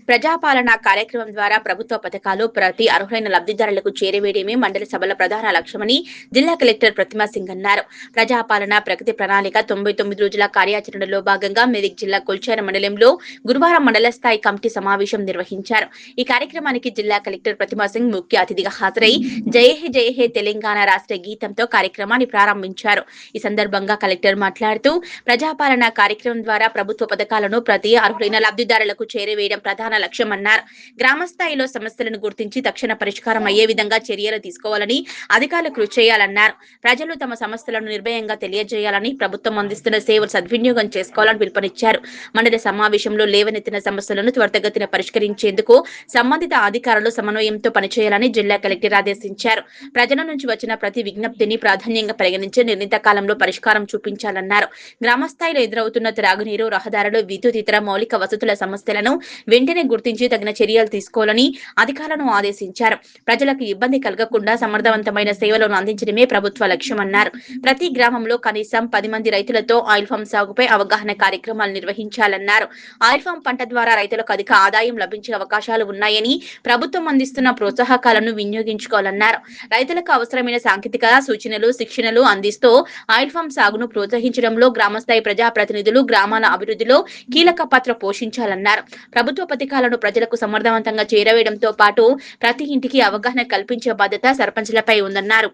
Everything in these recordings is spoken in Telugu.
ప్రజాపాలన కార్యక్రమం ద్వారా ప్రభుత్వ పథకాలు ప్రతి అర్హులైన లబ్ధిదారులకు చేరవేయడమే మండలి సభల ప్రధాన లక్ష్యమని జిల్లా కలెక్టర్ ప్రతిమా సింగ్ అన్నారు. ప్రజాపాలన ప్రగతి ప్రణాళిక 99 రోజుల కార్యాచరణలో భాగంగా మెదక్ జిల్లా కొల్చార మండలంలో గురువారం మండల స్థాయి కమిటీ సమావేశం నిర్వహించారు. ఈ కార్యక్రమానికి జిల్లా కలెక్టర్ ప్రతిమా సింగ్ ముఖ్య అతిథిగా హాజరై జయ హే తెలంగాణ రాష్ట్ర గీతంతో కార్యక్రమాన్ని ప్రారంభించారు. ఈ సందర్భంగా కలెక్టర్ మాట్లాడుతూ ప్రజాపాలన కార్యక్రమం ద్వారా ప్రభుత్వ పథకాలను ప్రతి అర్హులైన లబ్ధిదారులకు చేరవేయడం ప్రధాన లక్ష్యమన్నారు. గ్రామ స్థాయిలో సమస్యలను గుర్తించి తక్షణ పరిష్కారం అయ్యే విధంగా చర్యలు తీసుకోవాలని అధికారులు కృషి చేయాలన్నారు. ప్రజలు తమ సమస్యలను నిర్భయంగా తెలియజేయాలని, ప్రభుత్వం అందిస్తున్న సేవలు సద్వినియోగం చేసుకోవాలని పిలుపునిచ్చారు. మండలి సమావేశంలో లేవనెత్తిన సమస్యలను త్వరితగతిన పరిష్కరించేందుకు సంబంధిత అధికారులు సమన్వయంతో పనిచేయాలని జిల్లా కలెక్టర్ ఆదేశించారు. ప్రజల నుంచి వచ్చిన ప్రతి విజ్ఞప్తిని ప్రాధాన్యంగా పరిగణించి నిర్ణీత కాలంలో పరిష్కారం చూపించాలన్నారు. గ్రామ స్థాయిలో ఎదురవుతున్న త్రాగునీరు, రహదారులు, విద్యుత్ ఇతర మౌలిక వసతుల సమస్యలను వెంటనే గుర్తించి తగిన చర్యలు తీసుకోవాలని అధికారులను ఆదేశించారు. ప్రజలకు ఇబ్బంది కలగకుండా సమర్థవంతమైన సేవలను అందించడమే ప్రభుత్వ లక్ష్యమన్నారు. ప్రతి గ్రామంలో కనీసం 10 మంది రైతులతో ఆయిల్ ఫామ్ సాగుపై అవగాహన కార్యక్రమాలు నిర్వహించాలన్నారు. ఆయిల్ ఫామ్ పంట ద్వారా రైతులకు అధిక ఆదాయం లభించే అవకాశాలు ఉన్నాయని, ప్రభుత్వం అందిస్తున్న ప్రోత్సాహకాలను వినియోగించుకోవాలన్నారు. రైతులకు అవసరమైన సాంకేతిక సూచనలు, శిక్షణలు అందిస్తూ ఆయిల్ ఫామ్ సాగును ప్రోత్సహించడంలో గ్రామస్థాయి ప్రజాప్రతినిధులు గ్రామాల అభివృద్ధిలో కీలక పాత్ర పోషించాలన్నారు. ప్రభుత్వ పథకాలను ప్రజలకు సమర్థవంతంగా చేరవేయడంతో పాటు ప్రతి ఇంటికి అవగాహన కల్పించే బాధ్యత సర్పంచ్లపై ఉందన్నారు.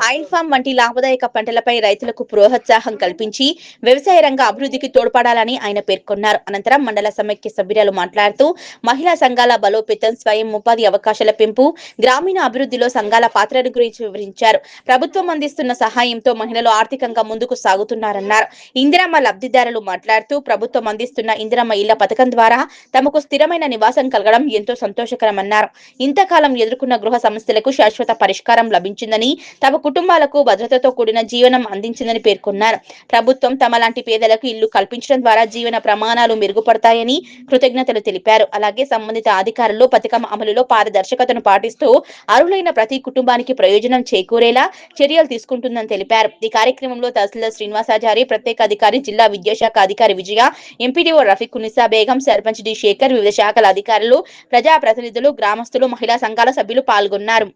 ఆయిల్ ఫామ్ వంటి లాభదాయక పంటలపై రైతులకు ప్రోత్సాహం కల్పించి వ్యవసాయ రంగ అభివృద్ధికి తోడ్పడాలని ఆయన పేర్కొన్నారు. అనంతరం మండల సమైక్య సభ్యురాలు మాట్లాడుతూ మహిళా సంఘాల బలోపేతం, స్వయం ఉపాధి అవకాశాల పెంపు, గ్రామీణ అభివృద్ధిలో సంఘాల పాత్రను గురించి వివరించారు. ప్రభుత్వం అందిస్తున్న సహాయంతో మహిళలు ఆర్థికంగా ముందుకు సాగుతున్నారన్నారు. ఇందిరమ్మ లబ్ధిదారులు మాట్లాడుతూ ప్రభుత్వం అందిస్తున్న ఇందిరమ్మ ఇళ్ల పథకం ద్వారా తమకు స్థిరమైన నివాసం కలగడం ఎంతో సంతోషకరమన్నారు. ఇంతకాలం ఎదుర్కొన్న గృహ సమస్యలకు శాశ్వత పరిష్కారం లభించిందని, తమ కుటుంబాలకు భద్రతతో కూడిన జీవనం అందించిందని పేర్కొన్నారు. ప్రభుత్వం తమలాంటి పేదలకు ఇల్లు కల్పించడం ద్వారా జీవన ప్రమాణాలు మెరుగుపడతాయని కృతజ్ఞతలు తెలిపారు. అలాగే సంబంధిత అధికారులు పథకం అమలులో పారదర్శకతను పాటిస్తూ అర్హులైన ప్రతి కుటుంబానికి ప్రయోజనం చేకూరేలా చర్యలు తీసుకుంటుందని తెలిపారు. ఈ కార్యక్రమంలో తహసీల్దార్ శ్రీనివాసాచారి, ప్రత్యేక అధికారి, జిల్లా విద్యాశాఖ అధికారి విజయ, ఎంపీడీఓ రఫీక్ ఉన్నీసా బేగం, సర్పంచ్ డి శేఖర్, వివిధ శాఖల అధికారులు, ప్రజాప్రతినిధులు, గ్రామస్తులు, మహిళా సంఘాల సభ్యులు పాల్గొన్నారు.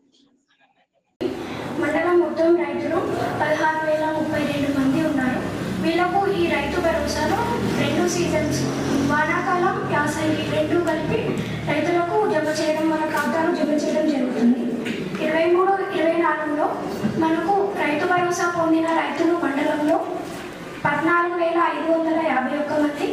మండలం మొత్తం రైతులు 16,032 మంది ఉన్నారు. వీళ్ళకు ఈ రైతు భరోసాలో 2 సీజన్స్, వానాకాలం, యాసంగి 2 కలిపి రైతులకు జమ చేయడం, మన ఖాతాలో జమ చేయడం జరుగుతుంది. 23-24లో మనకు రైతు భరోసా పొందిన రైతులు మండలంలో 14,551 మంది.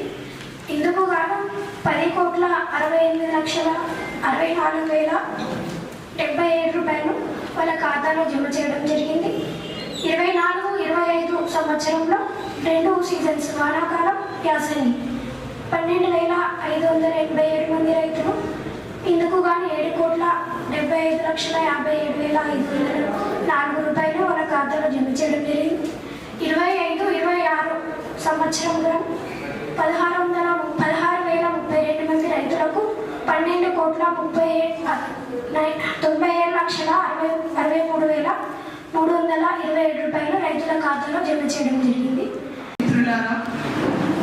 ఇందుకు గాను 10,68,64,077 రూపాయలు వాళ్ళ ఖాతాలో జమ చేయడం జరిగింది. 24-25 సంవత్సరంలో 2 సీజన్స్, వానాకాలం, యాసంగి 12,587 మంది రైతులు. ఇందుకు గాను 7,75,57,504 రూపాయలు వాళ్ళ ఖాతాలో జమ చేయడం జరిగింది. 25-26 సంవత్సరంలో 16,032 మంది రైతులకు 12,90,63,327 రూపాయలు రైతుల ఖాతాలో జమ చేయడం జరిగింది.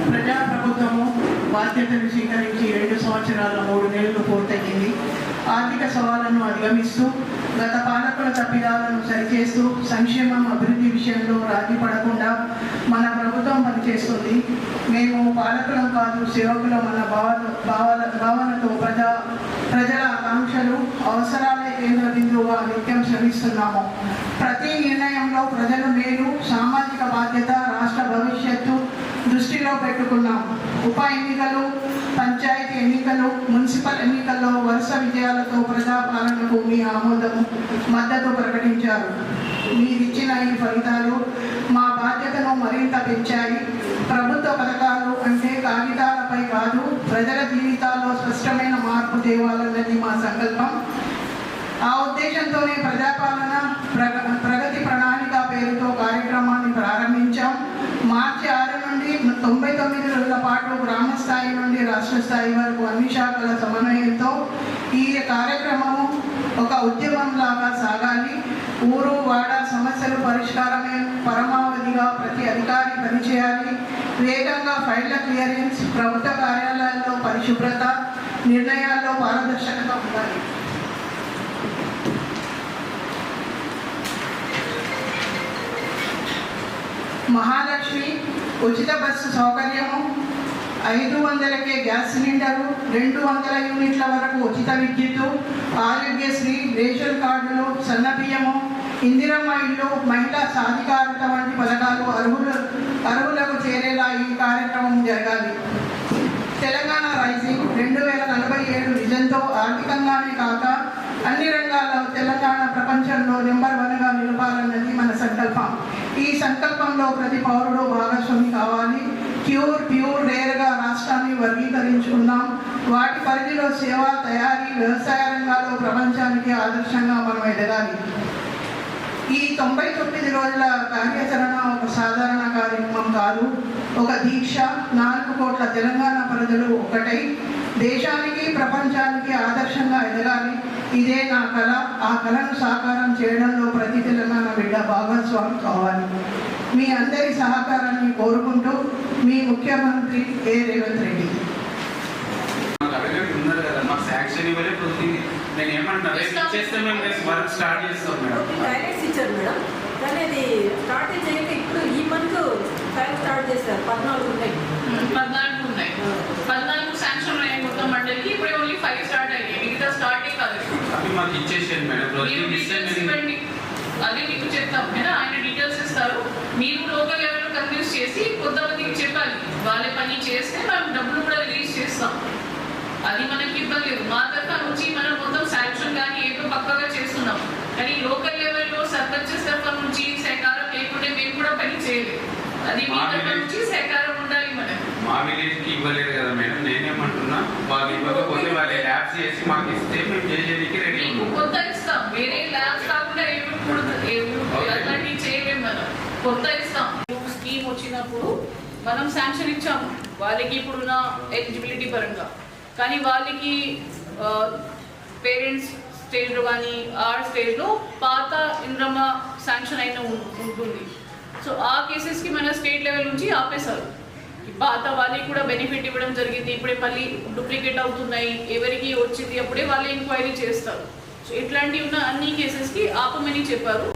ప్రజా ప్రభుత్వము బాధ్యతలు స్వీకరించి 2 సంవత్సరాల 3 నెలలు పూర్తయింది. ఆర్థిక సవాళ్లను అధిగమిస్తూ గత పాలకుల తప్పిదాలను సరిచేస్తూ సంక్షేమం, అభివృద్ధి విషయంలో రాజీ పడకుండా మన ప్రభుత్వం పనిచేస్తుంది. మేము పాలకులం కాదు, సేవకులం అన్న భావనతో ప్రజల ఆకాంక్షలు, అవసరాలే కేంద్ర బిందువుగా నిత్యం శ్రమిస్తున్నాము. ప్రతి నిర్ణయంలో ప్రజల మేలు, సామాజిక బాధ్యత, రాష్ట్ర భవిష్యత్తు దృష్టిలో పెట్టుకున్నాం. ఉప ఎన్నికలు, పంచాయతీ ఎన్నికలు, మున్సిపల్ ఎన్నికల్లో వరుస విజయాలతో ప్రజాపాలనకు మీ మద్దతు ప్రకటించారు. మీరిచ్చిన ఈ ఫలితాలు మా బాధ్యతను మరింత పెంచాయి. ప్రభుత్వ పథకాలు అంటే కాగితాలపై కాదు, ప్రజల జీవితాల్లో స్పష్టమైన మార్పు తేవాలన్నది మా సంకల్పం. ఆ ఉద్దేశంతోనే ప్రజాపాలన ప్రగతి ప్రణాళిక పేరుతో కార్యక్రమాన్ని ప్రారంభించాం. మార్చి 6 నుండి 99 రోజుల పాటు గ్రామ స్థాయి నుండి రాష్ట్ర స్థాయి వరకు అన్ని శాఖల సమన్వయంతో ఈ కార్యక్రమము ఒక ఉద్యమంలాగా సాగాలి. ఊరు వాడ సమస్యలు పరిష్కారమే పరమావధిగా ప్రతి అధికారి పనిచేయాలి. వేగంగా ఫైళ్ల క్లియరెన్స్, ప్రభుత్వ కార్యాలయాల్లో పరిశుభ్రత, నిర్ణయాల్లో పారదర్శకత ఉండాలి. మహాలక్ష్మి ఉచిత బస్సు సౌకర్యము, 500కే గ్యాస్ సిలిండరు, 200 యూనిట్ల వరకు ఉచిత విద్యుత్తు, ఆరోగ్యశ్రీ, రేషన్ కార్డులు, సన్నబియ్యము, ఇందిరమ్మ ఇల్లు, మహిళా సాధికారత వంటి పథకాలు అర్హులకు చేరేలా ఈ కార్యక్రమం జరగాలి. తెలంగాణ రైజింగ్ 2047 విజన్తో ఆర్థికంగానే కాక అన్ని రంగాల్లో తెలంగాణ ప్రపంచంలో నెంబర్ 1గా నిలపాలన్నది మన సంకల్పం. ఈ సంకల్పంలో ప్రతి పౌరుడు భాగస్వామి కావాలి. ప్యూర్ రేర్గా రాష్ట్రాన్ని వర్గీకరించుకుందాం. వాటి పరిధిలో సేవ, తయారీ, వ్యవసాయ రంగాల్లో ప్రపంచానికి ఆదర్శంగా మనం ఎదగాలి. ఈ 99 రోజుల కార్యాచరణ ఒక సాధారణ కార్యక్రమం కాదు, ఒక దీక్ష. 4 కోట్ల తెలంగాణ ప్రజలు ఒకటై దేశానికి, ప్రపంచానికి ఆదర్శంగా ఎదగాలి. ఇదే నా కళ. ఆ కళను సాకారం చేయడంలో ప్రతి తెలంగాణ బిడ్డ భాగస్వామి కావాలి. మీ అందరి సహకారాన్ని కోరుకుంటూ మీ ముఖ్యమంత్రి రేవంత్ రెడ్డి. ఉన్నారు కదా, మాకు శాంక్షన్ ఇవ్వలేదు. నేను ఏమంటున్నా, చేస్తే మేము వర్క్ స్టార్ట్ చేస్తాం మేడం. డైరెక్ట్ ఇచ్చారు మేడం, కానీ అది స్టార్ట్ చేయక ఇప్పుడు ఈ మంత్ ఫైల్ స్టార్ట్ చేశారు. 14 ఉన్నాయి. 14 శాంక్షన్ ఉన్నాయి మొత్తం మండలికి. ఇప్పుడు ఓన్లీ 5 స్టార్ట్ అయ్యాయి, మిగతా స్టార్ట్ కాదు. అవి మాకు ఇచ్చేసేయండి మేడం. అదే మీకు చెప్తాం కదా, ఆయన డీటెయిల్స్ ఇస్తారు. మీరు లోకల్ లెవెల్లో కన్విన్స్ చేసి కొంతమందికి చెప్పాలి. వాళ్ళ పని చేస్తే మనం డబ్బులు కూడా రిలీజ్ చేస్తాం. అది మనకి ఇబ్బంది లేదు. మా తరఫు నుంచి మనం మొత్తం శాంక్షన్ కానీ ఏదో పక్కగా చేస్తున్నాం. కానీ లోకల్ లెవెల్లో సర్పంచెస్ తరఫు నుంచి సహకారం లేకుంటే మేము కూడా పని చేయలేదు. అది మీ తరఫు నుంచి సహకారం ఉండాలి. మనం మా విలేజ్ కి ఇవ్వలేదు కదా మేడం. నేనేమంటున్నా, వాళ్ళు ఇవ్వకపోతే వాళ్ళ ల్యాబ్స్ చేసి మాకు ఇస్తే మేము చేయడానికి రెడీ. కొత్త ఇస్తాం, వేరే ల్యాబ్స్ కాకుండా అట్లాంటివి చేయలేము. మనం కొత్త ఇస్తాం. స్కీమ్ వచ్చినప్పుడు మనం శాంక్షన్ ఇచ్చాము వాళ్ళకి ఇప్పుడున్న ఎలిజిబిలిటీ పరంగా. కానీ వాళ్ళకి పేరెంట్స్ స్టేజ్లో కానీ ఆర్ స్టేజ్లో పాత ఇంద్రమ్మ శాంక్షన్ అయిన ఉంటుంది. సో ఆ కేసెస్కి మన స్టేట్ లెవెల్ నుంచి ఆపేశారు. పాత వాళ్ళకి కూడా బెనిఫిట్ ఇవ్వడం జరిగింది. ఇప్పుడే మళ్ళీ డూప్లికేట్ అవుతున్నాయి. ఎవరికి వచ్చింది అప్పుడే వాళ్ళు ఎంక్వైరీ చేస్తారు. సో ఇట్లాంటివి ఉన్న అన్ని కేసెస్కి ఆపమని చెప్పారు.